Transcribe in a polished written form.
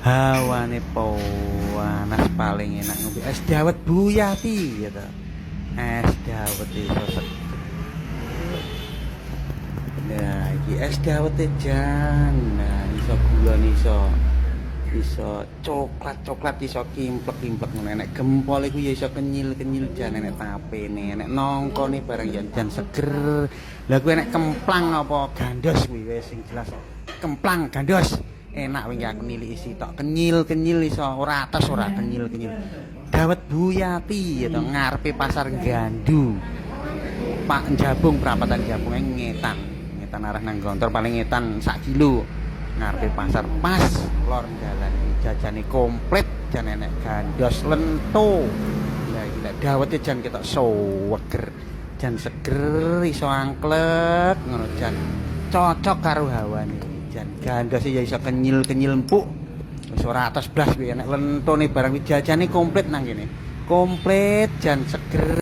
Hawane panas paling enak ngombe es dawet Bu Yati gitu. Es dawet iso seger. Nah, iki es dawet jan. Nah, iso gula iso coklat iso kimplek ngono. Nek gempol iku ya iso kenyil jan nek tapene, nek nongkone barang jan seger. Lah kuwi nek kemplang apa gandos kuwi wis sing jelas. Kemplang gandos. Enak wingi aku niliki isi tok kenyil iso ora atos ora kenyil. Dawet Bu Yati ya to ngarepe pasar Gandu. Pak Jabung perapatan Jabunge ngetan arah nang Gontor paling ngetan 1 kilo. Ngarepe pasar pas lor dalan jajane komplit jan enek gandos lento. Lah iki lek dawete jan ketok seger. Jan seger iso angklek ngono jan cocok karo hawane. Jan gandos ya iso kenyil empuk. Wis ora atos blas kuwi nek lentone barang jajane komplit nang kene. Komplit jan seger.